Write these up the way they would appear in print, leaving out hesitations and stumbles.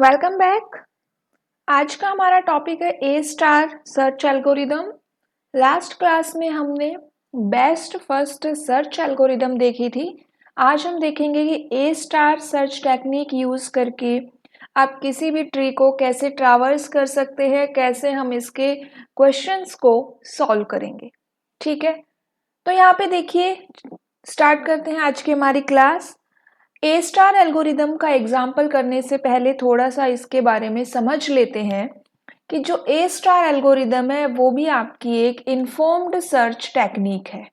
Welcome back. आज का हमारा टॉपिक है A star search algorithm. Last class में हमने बेस्ट फर्स्ट सर्च एल्गोरिदम देखी थी। आज हम देखेंगे कि ए स्टार सर्च टेक्निक यूज़ करके आप किसी भी ट्री को कैसे ट्रैवर्स कर सकते हैं, कैसे हम इसके क्वेश्चंस को सॉल्व करेंगे। ठीक है, तो यहाँ पे देखिए, स्टार्ट करते हैं आज की हमारी क्लास। ए स्टार एल्गोरिदम का एग्जाम्पल करने से पहले थोड़ा सा इसके बारे में समझ लेते हैं कि जो ए स्टार एल्गोरिदम है वो भी आपकी एक इन्फॉर्म्ड सर्च टेक्निक है।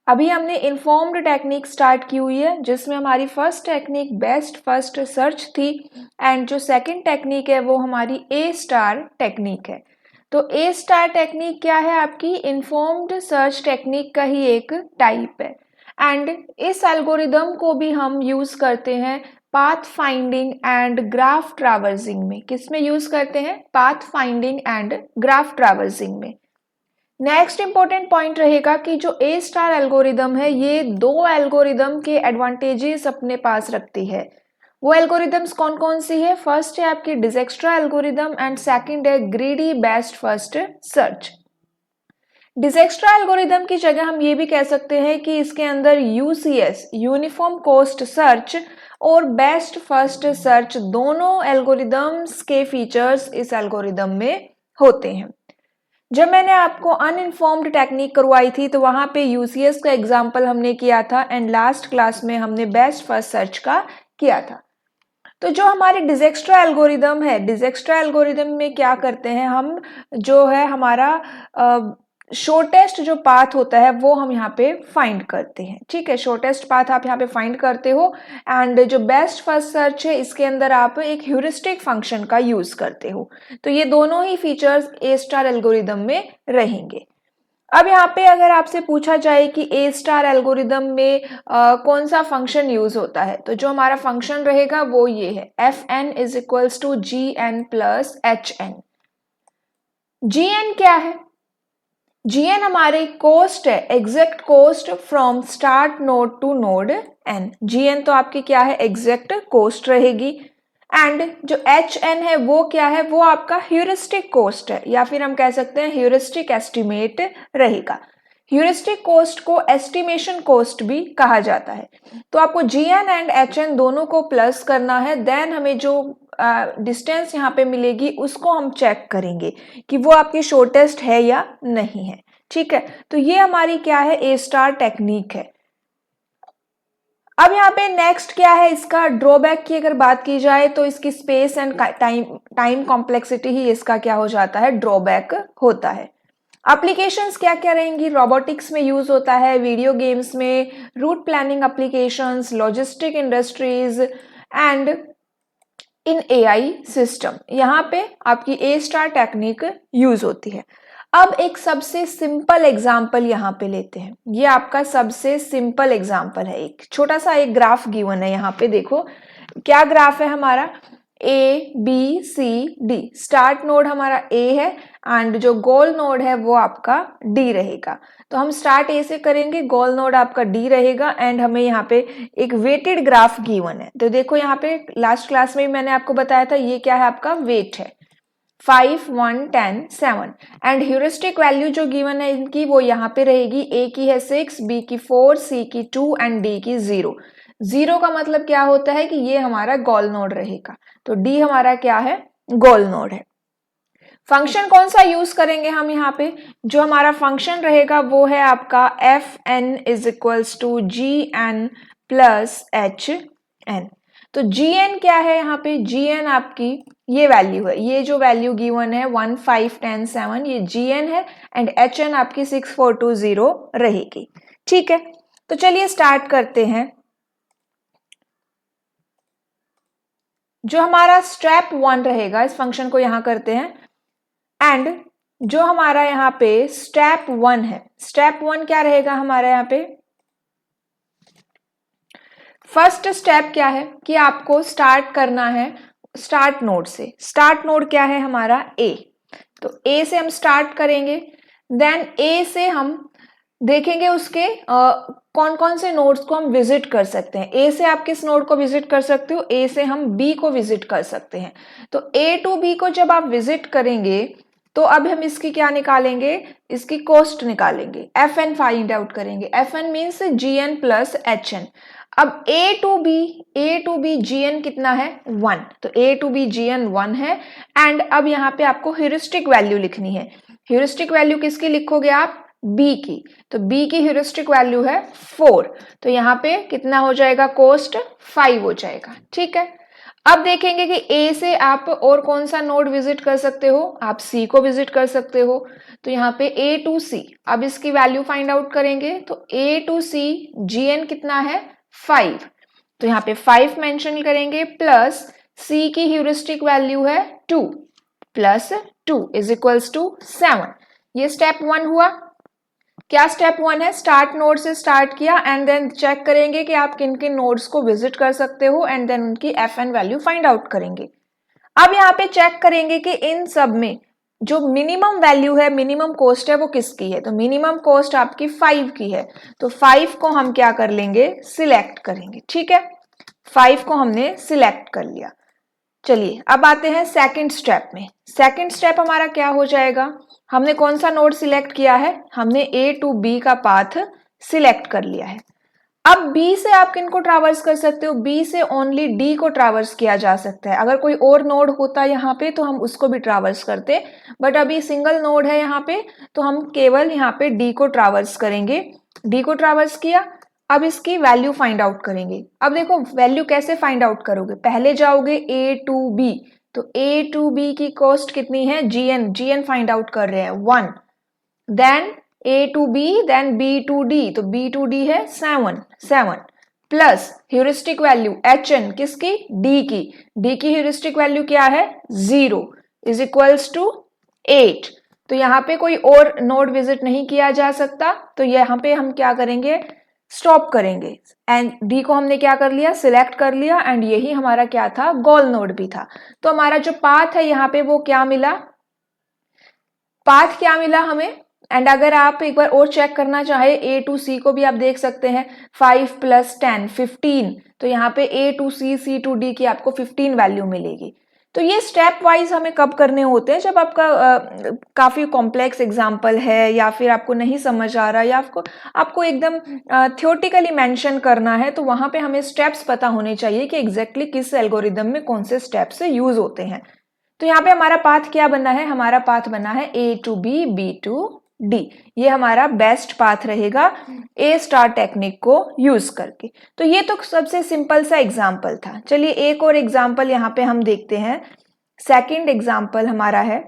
अभी हमने इन्फॉर्म्ड टेक्निक स्टार्ट की हुई है, जिसमें हमारी first technique best first search थी एंड जो सेकंड टेक्निक है वो हमारी ए स्टार टेक्निक है। तो ए स्टार टेक्निक क्या है? आपकी इन्फॉर्म्ड सर्च टेक्निक का ही एक टाइप है एंड इस एल्गोरिदम को भी हम यूज करते हैं path finding and graph traversing में। किस में यूज करते हैं? Path finding and graph traversing में। नेक्स्ट इंपॉर्टेंट पॉइंट रहेगा कि जो ए स्टार एल्गोरिदम है ये दो एल्गोरिदम के एडवांटेजेस अपने पास रखती है। वो एल्गोरिदम्स कौन कौन सी है? फर्स्ट है आपकी डिजक्स्ट्रा एल्गोरिदम एंड सेकंड है greedy best first search. Dijkstra algorithm की जगह हम ये भी कह सकते हैं कि इसके अंदर यूसीएस यूनिफॉर्म कॉस्ट सर्च और बेस्ट फर्स्ट सर्च दोनों एल्गोरिदम्स के फीचर्स इस एल्गोरिदम में होते हैं। जब मैंने आपको अनइन्फॉर्म्ड टेक्निक करवाई थी तो वहां पे यूसीएस का एग्जांपल हमने किया था एंड लास्ट क्लास में हमने बेस्ट फर्स्ट सर्च का किया था। तो जो हमारे डिजक्स्ट्रा एल्गोरिदम है, डिजक्स्ट्रा एल्गोरिदम में क्या करते हैं हम, जो है हमारा शॉर्टेस्ट जो पाथ होता है वो हम यहाँ पे फाइंड करते हैं। ठीक है, शॉर्टेस्ट पाथ आप यहाँ पे फाइंड करते हो एंड जो बेस्ट फर्स्ट सर्च है इसके अंदर आप एक ह्यूरिस्टिक फंक्शन का यूज करते हो। तो ये दोनों ही फीचर्स ए स्टार एल्गोरिदम में रहेंगे। अब यहाँ पे अगर आपसे पूछा जाए कि ए स्टार एल्गोरिदम में कौन सा फंक्शन यूज होता है, तो जो हमारा फंक्शन रहेगा वो ये है, F N is equals to G N plus H N. G N क्या है? जीएन हमारे कोस्ट है, exact cost from start node to node N. GN तो आपकी क्या है? एग्जैक्ट कोस्ट रहेगी एंड जो एच एन है वो क्या है? वो आपका ह्यूरिस्टिक कोस्ट है या फिर हम कह सकते हैं ह्यूरिस्टिक एस्टिमेट रहेगा। ह्यूरिस्टिक कोस्ट को एस्टिमेशन कोस्ट भी कहा जाता है। तो आपको जीएन एंड एचएन दोनों को प्लस करना है, देन हमें जो डिस्टेंस यहाँ पे मिलेगी उसको हम चेक करेंगे कि वो आपकी शॉर्टेस्ट है या नहीं है। ठीक है, तो ये हमारी क्या है? ए स्टार टेक्निक है। अब यहाँ पे नेक्स्ट क्या है? इसका ड्रॉबैक की अगर बात की जाए तो इसकी स्पेस एंड टाइम कॉम्प्लेक्सिटी ही इसका क्या हो जाता है? ड्रॉबैक होता है। एप्लीकेशंस क्या क्या रहेंगी? रोबोटिक्स में यूज होता है, वीडियो गेम्स में, route planning applications, logistic industries and in AI system. यहाँ पे आपकी ए स्टार टेक्निक यूज होती है। अब एक सबसे सिंपल एग्जाम्पल यहाँ पे लेते हैं। ये आपका सबसे सिंपल एग्जाम्पल है। एक छोटा सा एक ग्राफ गिवन है, यहाँ पे देखो क्या ग्राफ है हमारा, A B C D. Start node हमारा ए है एंड जो गोल नोड है वो आपका डी रहेगा। तो हम स्टार्ट ए से करेंगे, गोल नोड आपका डी रहेगा एंड हमें यहाँ पे एक वेटेड ग्राफ गिवन है। तो देखो यहाँ पे लास्ट क्लास में मैंने आपको बताया था ये क्या है? आपका वेट है 5 1 10 7 एंड ह्यूरिस्टिक वैल्यू जो गिवन है इनकी वो यहाँ पे रहेगी। ए की है 6, बी की 4, सी की 2 एंड डी की 0। 0 का मतलब क्या होता है कि ये हमारा गोल नोड रहेगा। तो डी हमारा क्या है? गोल नोड है। फंक्शन कौन सा यूज करेंगे हम यहाँ पे? जो हमारा फंक्शन रहेगा वो है आपका F N is equals to G N plus H N. तो जी एन क्या है यहाँ पे? जी एन आपकी ये वैल्यू है, ये जो वैल्यू गिवन है 1 5 10 7, ये जी एन है एंड एच एन आपकी 6 4 2 0 रहेगी। ठीक है, तो चलिए स्टार्ट करते हैं। जो हमारा स्टेप 1 रहेगा, इस फंक्शन को यहां करते हैं एंड जो हमारा यहाँ पे स्टेप 1 है, स्टेप 1 क्या रहेगा हमारा यहाँ पे? फर्स्ट स्टेप क्या है कि आपको स्टार्ट करना है स्टार्ट नोड से। स्टार्ट नोड क्या है हमारा? ए। तो ए से हम स्टार्ट करेंगे, देन ए से हम देखेंगे उसके कौन कौन से नोड्स को हम विजिट कर सकते हैं। ए से आप किस नोड को विजिट कर सकते हो, ए से हम बी को विजिट कर सकते हैं। तो ए टू बी को जब आप विजिट करेंगे तो अब हम इसकी क्या निकालेंगे, इसकी कॉस्ट निकालेंगे, एफ एन फाइंड आउट करेंगे। एफ एन मीन्स जी एन प्लस एच एन। अब ए टू बी जी एन कितना है 1, तो ए टू बी जी एन 1 है। एंड अब यहाँ पे आपको ह्यूरिस्टिक वैल्यू लिखनी है। ह्यूरिस्टिक वैल्यू किसकी लिखोगे आप, बी की। तो बी की ह्यूरिस्टिक वैल्यू है 4, तो यहाँ पे कितना हो जाएगा, कॉस्ट 5 हो जाएगा। ठीक है, अब देखेंगे कि ए से आप और कौन सा नोड विजिट कर सकते हो, आप सी को विजिट कर सकते हो। तो यहाँ पे ए टू सी, अब इसकी वैल्यू फाइंड आउट करेंगे। तो ए टू सी जी एन कितना है 5, तो यहाँ पे 5 मेंशन करेंगे, प्लस सी की ह्यूरिस्टिक वैल्यू है 2 प्लस 2 इज इक्वल्स टू 7। ये स्टेप 1 हुआ। क्या स्टेप 1 है, स्टार्ट नोड से स्टार्ट किया एंड देन चेक करेंगे कि आप किन किन नोड्स को विजिट कर सकते हो एंड देन उनकी F N value find out करेंगे। अब यहाँ पे चेक करेंगे कि इन सब में जो मिनिमम वैल्यू है, मिनिमम कॉस्ट है, वो किसकी है। तो मिनिमम कॉस्ट आपकी 5 की है, तो 5 को हम क्या कर लेंगे, सिलेक्ट करेंगे। ठीक है, 5 को हमने सिलेक्ट कर लिया। चलिए अब आते हैं सेकंड स्टेप में। सेकंड स्टेप हमारा क्या हो जाएगा, हमने कौन सा नोड सिलेक्ट किया है, हमने ए टू बी का पाथ सिलेक्ट कर लिया है। अब बी से आप किनको ट्रैवर्स कर सकते हो, बी से ओनली डी को ट्रैवर्स किया जा सकता है। अगर कोई और नोड होता यहाँ पे तो हम उसको भी ट्रैवर्स करते, बट अभी सिंगल नोड है यहाँ पे, तो हम केवल यहाँ पे डी को ट्रैवर्स करेंगे। डी को ट्रैवर्स किया, अब इसकी वैल्यू फाइंड आउट करेंगे। अब देखो वैल्यू कैसे फाइंड आउट करोगे, पहले जाओगे ए टू बी, तो ए टू बी की कॉस्ट कितनी है, जी एन फाइंड आउट कर रहे हैं 1, then A to B, then B to D, तो बी टू डी है 7 plus heuristic value H N किसकी, डी की। डी की ह्यूरिस्टिक वैल्यू क्या है 0 इज इक्वल्स टू 8। तो यहाँ पे कोई और नोड विजिट नहीं किया जा सकता, तो यहाँ पे हम क्या करेंगे, स्टॉप करेंगे। एंड डी को हमने क्या कर लिया, सिलेक्ट कर लिया, एंड यही हमारा क्या था, गोल नोड भी था। तो हमारा जो पाथ है यहाँ पे वो क्या मिला, पाथ क्या मिला हमें। एंड अगर आप एक बार और चेक करना चाहे ए टू सी को भी आप देख सकते हैं, 5 प्लस 10 15, तो यहाँ पे ए टू सी टू डी की आपको 15 वैल्यू मिलेगी। तो ये स्टेप वाइज हमें कब करने होते हैं, जब आपका काफी कॉम्प्लेक्स एग्जाम्पल है या फिर आपको नहीं समझ आ रहा या आपको एकदम थ्योरेटिकली मेंशन करना है, तो वहां पे हमें स्टेप्स पता होने चाहिए कि एग्जैक्टली किस एल्गोरिदम में कौन से स्टेप्स यूज होते हैं। तो यहाँ पे हमारा पाथ क्या बना है, हमारा पाथ बना है A to B, B to D. ये हमारा बेस्ट पाथ रहेगा ए स्टार टेक्निक को यूज करके। तो ये तो सबसे सिंपल सा एग्जाम्पल था। चलिए एक और एग्जाम्पल यहाँ पे हम देखते हैं। सेकंड एग्जाम्पल हमारा है,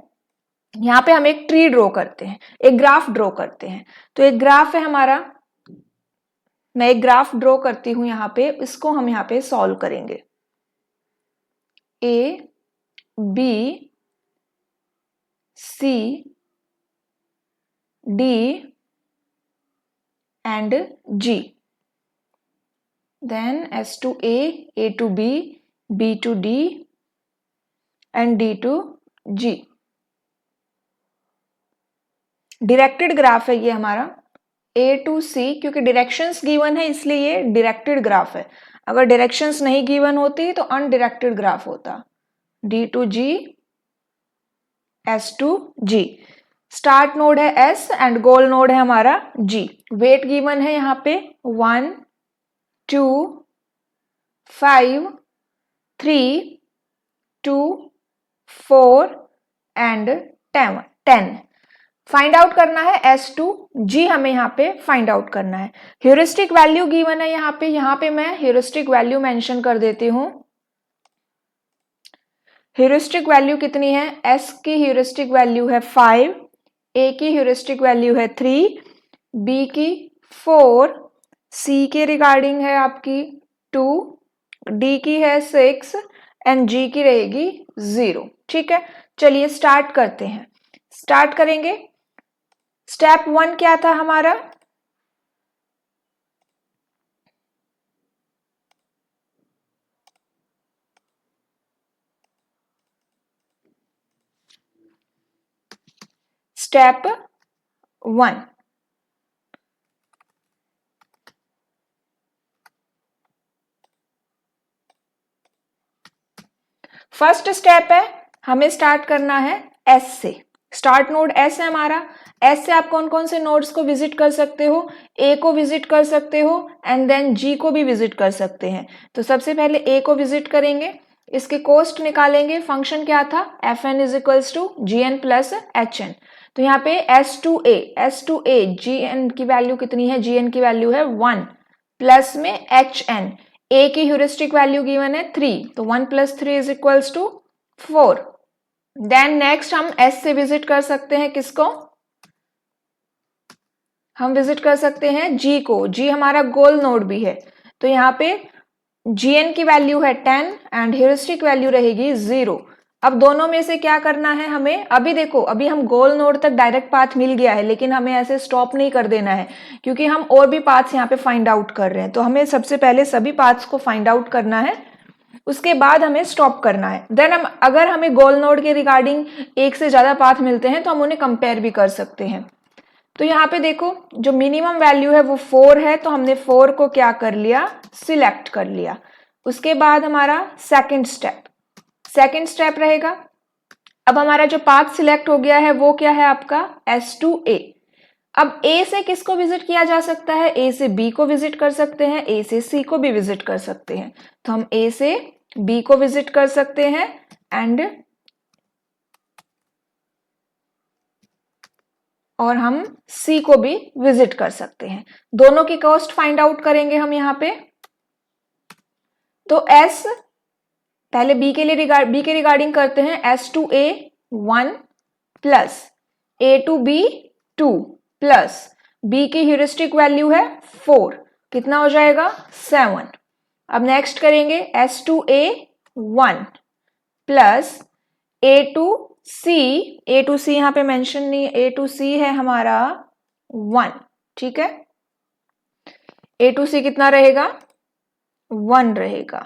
यहाँ पे हम एक ट्री ड्रॉ करते हैं, एक ग्राफ ड्रॉ करते हैं। तो एक ग्राफ है हमारा, मैं एक ग्राफ ड्रॉ करती हूँ यहाँ पे, इसको हम यहाँ पे सॉल्व करेंगे। A B C D and G, then S to A to B, B to D and D to G। Directed graph है ये हमारा A to C, क्योंकि डायरेक्शंस गिवन है इसलिए ये डायरेक्टेड ग्राफ है। अगर डायरेक्शंस नहीं गिवन होती तो अनडायरेक्टेड ग्राफ होता। D to G, S to G। Start node है S एंड गोल नोड है हमारा G। वेट गिवन है यहाँ पे 1 2 5 3 2 4 एंड 10। फाइंड आउट करना है S टू G, हमें यहाँ पे फाइंड आउट करना है। ह्यूरिस्टिक वैल्यू गिवन है यहाँ पे मैं ह्यूरिस्टिक वैल्यू मेंशन कर देती हूँ। ह्यूरिस्टिक वैल्यू कितनी है, S की ह्यूरिस्टिक वैल्यू है 5, A की ह्यूरिस्टिक वैल्यू है 3, B की 4, C के रिगार्डिंग है आपकी 2, D की है 6 एंड G की रहेगी 0। ठीक है, चलिए स्टार्ट करते हैं। स्टार्ट करेंगे। स्टेप 1 क्या था हमारा, स्टेप 1 फर्स्ट स्टेप है, हमें स्टार्ट करना है एस से। स्टार्ट नोड एस है हमारा। एस से आप कौन कौन से नोड्स को विजिट कर सकते हो? ए को विजिट कर सकते हो एंड देन जी को भी विजिट कर सकते हैं। तो सबसे पहले ए को विजिट करेंगे, इसके कोस्ट निकालेंगे। फंक्शन क्या था? F N is equals to G N plus H N. तो यहाँ पे S to A G N की वैल्यू कितनी है? जी एन की वैल्यू है 1 प्लस में एच एन। ए की ह्यूरिस्टिक वैल्यू गिवन है 3, तो 1 plus 3 is equals to 4। Then next हम एस से विजिट कर सकते हैं किसको? हम विजिट कर सकते हैं जी को। जी हमारा गोल नोड भी है। तो यहाँ पे gn की वैल्यू है 10 एंड ह्यूरिस्टिक वैल्यू रहेगी 0। अब दोनों में से क्या करना है हमें? अभी देखो, अभी हम गोल नोड तक डायरेक्ट पाथ मिल गया है, लेकिन हमें ऐसे स्टॉप नहीं कर देना है क्योंकि हम और भी पाथ्स यहाँ पे फाइंड आउट कर रहे हैं। तो हमें सबसे पहले सभी पाथ्स को फाइंड आउट करना है, उसके बाद हमें स्टॉप करना है। देन हम अगर हमें गोल नोड के रिगार्डिंग एक से ज्यादा पाथ मिलते हैं तो हम उन्हें कंपेयर भी कर सकते हैं। तो यहाँ पे देखो, जो मिनिमम वैल्यू है वो 4 है, तो हमने 4 को क्या कर लिया? सिलेक्ट कर लिया। उसके बाद हमारा सेकंड स्टेप रहेगा। अब हमारा जो पाथ सिलेक्ट हो गया है वो क्या है आपका? S2A। अब A से किसको विजिट किया जा सकता है? A से B को विजिट कर सकते हैं, A से C को भी विजिट कर सकते हैं। तो हम A से B को विजिट कर सकते हैं एंड और हम C को भी विजिट कर सकते हैं। दोनों की कॉस्ट फाइंड आउट करेंगे हम यहाँ पे। तो S पहले B के रिगार्डिंग करते हैं। S2A 1 plus A to B 2 plus B की ह्यूरिस्टिक वैल्यू है 4, कितना हो जाएगा? 7। अब नेक्स्ट करेंगे S2A 1 plus A to C यहाँ पे मेंशन नहीं है, A टू C है हमारा 1, ठीक है। A टू C कितना रहेगा? 1 रहेगा।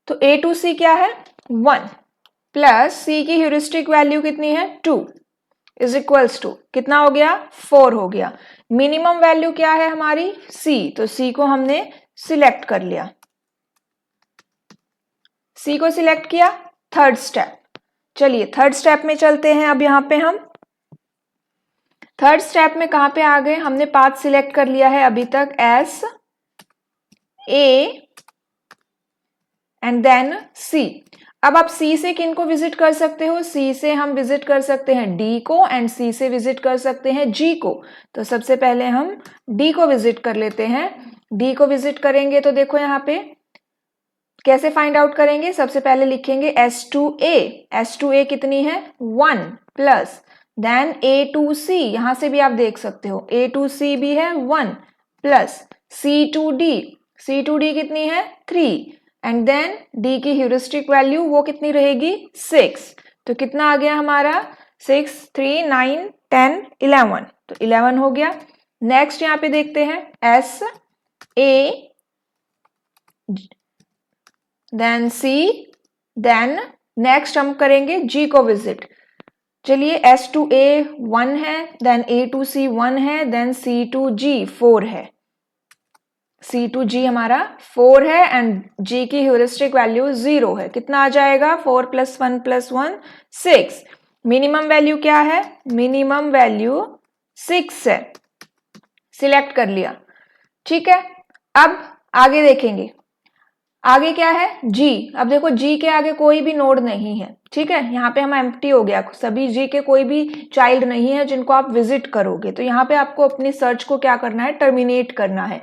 तो A टू C क्या है? 1 प्लस C की ह्यूरिस्टिक वैल्यू कितनी है? 2 इज इक्वल्स टू कितना हो गया? 4 हो गया। मिनिमम वैल्यू क्या है हमारी? C, तो C को हमने सिलेक्ट कर लिया। C को सिलेक्ट किया। थर्ड स्टेप, चलिए थर्ड स्टेप में चलते हैं। अब यहाँ पे हम थर्ड स्टेप में कहाँ पे आ गए? हमने पाथ सिलेक्ट कर लिया है अभी तक S A and then C। अब आप C से किन को विजिट कर सकते हो? C से हम विजिट कर सकते हैं D को एंड C से विजिट कर सकते हैं G को। तो सबसे पहले हम D को विजिट कर लेते हैं। D को विजिट करेंगे तो देखो यहाँ पे कैसे फाइंड आउट करेंगे? सबसे पहले लिखेंगे S2A कितनी है? 1 plus then A to C, यहां से भी आप देख सकते हो A टू C भी है 1 प्लस C टू D कितनी है? 3 एंड देन D की ह्यूरिस्टिक वैल्यू वो कितनी रहेगी? 6। तो कितना आ गया हमारा? 6 3 9 10 11, तो 11 हो गया। नेक्स्ट यहाँ पे देखते हैं S A then C, then next हम करेंगे G को विजिट। चलिए S2A 1 है, देन A टू C 1 है, देन C टू G 4 है। C टू G हमारा 4 है एंड G की ह्यूरिस्टिक वैल्यू 0 है। कितना आ जाएगा? 4 प्लस 1 प्लस 1 6। मिनिमम वैल्यू क्या है? मिनिमम वैल्यू 6 है। सिलेक्ट कर लिया, ठीक है। अब आगे देखेंगे, आगे क्या है? G। अब देखो G के आगे कोई भी नोड नहीं है, ठीक है। यहाँ पे हम एम्प्टी हो गया, सभी G के कोई भी चाइल्ड नहीं है जिनको आप विजिट करोगे। तो यहाँ पे आपको अपनी सर्च को क्या करना है? टर्मिनेट करना है।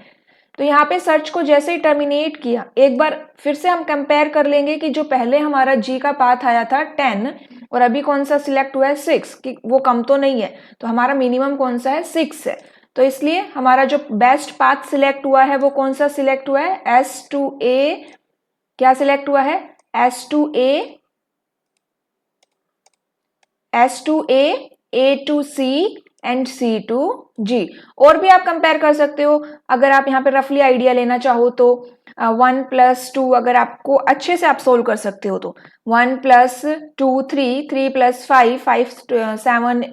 तो यहाँ पे सर्च को जैसे ही टर्मिनेट किया, एक बार फिर से हम कंपेयर कर लेंगे कि जो पहले हमारा G का पाथ आया था 10 और अभी कौन सा सिलेक्ट हुआ है? 6, कि वो कम तो नहीं है। तो हमारा मिनिमम कौन सा है? 6 है। तो इसलिए हमारा जो बेस्ट पाथ सिलेक्ट हुआ है वो कौन सा सिलेक्ट हुआ है? S2A क्या सिलेक्ट हुआ है? S2A A to C and C2G। और भी आप कंपेयर कर सकते हो, अगर आप यहाँ पे रफली आइडिया लेना चाहो तो 1 + 2 अगर आपको अच्छे से आप सोल्व कर सकते हो तो 1 + 2 3, 3 + 5, 5 7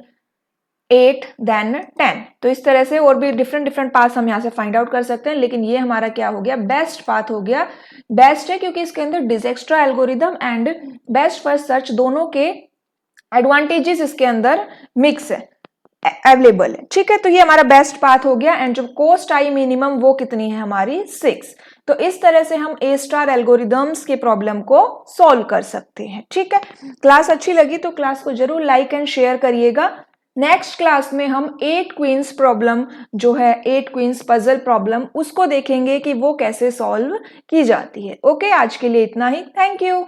8 देन 10। तो इस तरह से और भी डिफरेंट पाथ्स हम यहाँ से फाइंड आउट कर सकते हैं, लेकिन ये हमारा क्या हो गया, बेस्ट पाथ हो गया। बेस्ट है क्योंकि इसके अंदर Dijkstra algorithm and best first search दोनों के एडवांटेजेस इसके अंदर मिक्स है, अवेलेबल है। ठीक है, तो ये हमारा बेस्ट पाथ हो गया। एंड जो कोस्ट आई मिनिमम वो कितनी है हमारी 6। तो इस तरह से हम A* एल्गोरिदम्स के प्रॉब्लम को सॉल्व कर सकते हैं। ठीक है, क्लास अच्छी लगी तो क्लास को जरूर लाइक एंड शेयर करिएगा। नेक्स्ट क्लास में हम 8 क्वींस प्रॉब्लम जो है 8 क्वींस पजल प्रॉब्लम उसको देखेंगे कि वो कैसे सॉल्व की जाती है। ओके, आज के लिए इतना ही। Thank you.